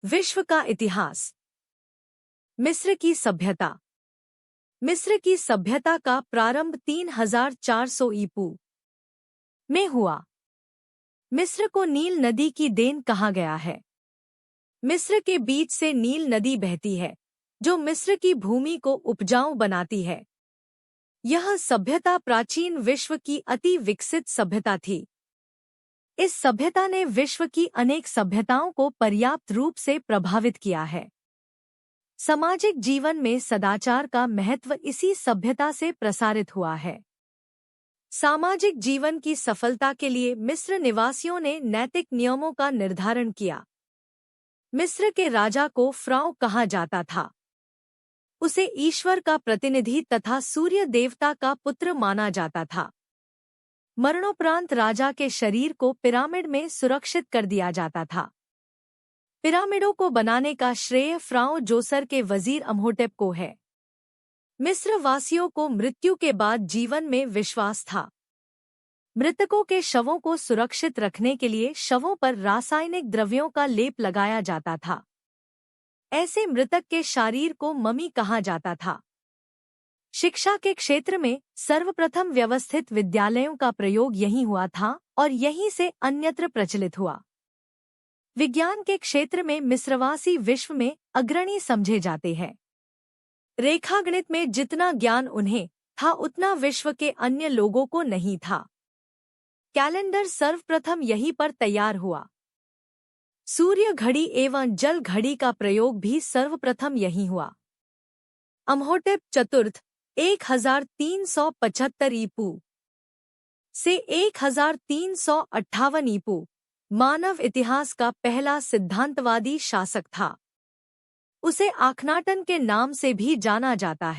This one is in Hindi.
विश्व का इतिहास। मिस्र की सभ्यता। मिस्र की सभ्यता का प्रारंभ 3400 ईपू में हुआ। मिस्र को नील नदी की देन कहा गया है। मिस्र के बीच से नील नदी बहती है, जो मिस्र की भूमि को उपजाऊ बनाती है। यह सभ्यता प्राचीन विश्व की अति विकसित सभ्यता थी। इस सभ्यता ने विश्व की अनेक सभ्यताओं को पर्याप्त रूप से प्रभावित किया है। सामाजिक जीवन में सदाचार का महत्व इसी सभ्यता से प्रसारित हुआ है। सामाजिक जीवन की सफलता के लिए मिस्र निवासियों ने नैतिक नियमों का निर्धारण किया। मिस्र के राजा को फ़राओ कहा जाता था। उसे ईश्वर का प्रतिनिधि तथा सूर्य देवता का पुत्र माना जाता था। मरणोपरांत राजा के शरीर को पिरामिड में सुरक्षित कर दिया जाता था। पिरामिडों को बनाने का श्रेय फ़राओ जोसर के वजीर अम्होटेप को है। मिस्र वासियों को मृत्यु के बाद जीवन में विश्वास था। मृतकों के शवों को सुरक्षित रखने के लिए शवों पर रासायनिक द्रव्यों का लेप लगाया जाता था। ऐसे मृतक के शरीर को ममी कहा जाता था। शिक्षा के क्षेत्र में सर्वप्रथम व्यवस्थित विद्यालयों का प्रयोग यहीं हुआ था और यहीं से अन्यत्र प्रचलित हुआ। विज्ञान के क्षेत्र में मिस्रवासी विश्व में अग्रणी समझे जाते हैं। रेखागणित में जितना ज्ञान उन्हें था उतना विश्व के अन्य लोगों को नहीं था। कैलेंडर सर्वप्रथम यहीं पर तैयार हुआ। सूर्य घड़ी एवं जल घड़ी का प्रयोग भी सर्वप्रथम यहीं हुआ। अम्होटेप चतुर्थ 1375 ईपू से 1358 ईपू मानव इतिहास का पहला सिद्धांतवादी शासक था। उसे आखनाटन के नाम से भी जाना जाता है।